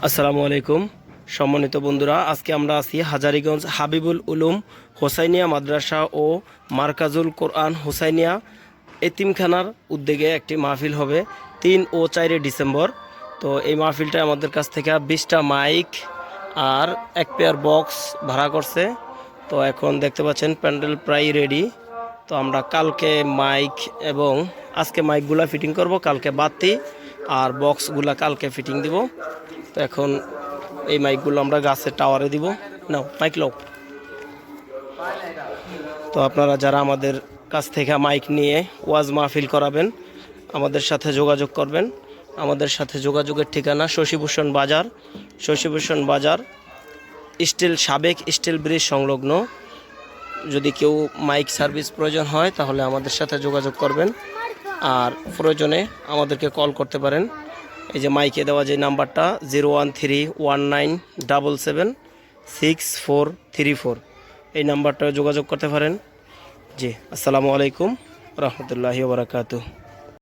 আসসালামু আলাইকুম সম্মানিত বন্ধুরা, আজকে আমরা আছি হাজারীগঞ্জ হাবিবুল উলুম হোসাইনিয়া মাদ্রাসা ও মার্কাজুল কোরআন হোসাইনিয়া এতিমখানার উদ্যোগে একটি মাহফিল হবে 3 ও 4 ডিসেম্বর। তো এই মাহফিলটা আমাদের কাছ থেকে 20টা মাইক আর এক পেয়ার বক্স ভাড়া করছে। তো এখন দেখতে পাচ্ছেন প্যান্ডেল প্রায় রেডি। তো আমরা কালকে মাইক এবং আজকে মাইকগুলা ফিটিং করব, কালকে বাতি আর বক্সগুলা কালকে ফিটিং দিব। তো এখন এই মাইকগুলো আমরা গাছের টাওয়ারে দিব। নাও মাইক লো। তো আপনারা যারা আমাদের কাছ থেকে মাইক নিয়ে ওয়াজ মাহফিল করাবেন আমাদের সাথে যোগাযোগ করবেন। আমাদের সাথে যোগাযোগের ঠিকানা শশীভূষণ বাজার সাবেক স্টিল ব্রিজ সংলগ্ন। যদি কেউ মাইক সার্ভিস প্রয়োজন হয় তাহলে আমাদের সাথে যোগাযোগ করবেন, আর প্রয়োজনে আমাদেরকে কল করতে পারেন। এই যে মাইকে দেওয়া যে নাম্বারটা 01319776434, এই নাম্বারটা যোগাযোগ করতে পারেন। জি, আসসালামু আলাইকুম রহমতুল্লাহি ওয়া বারাকাতুহু।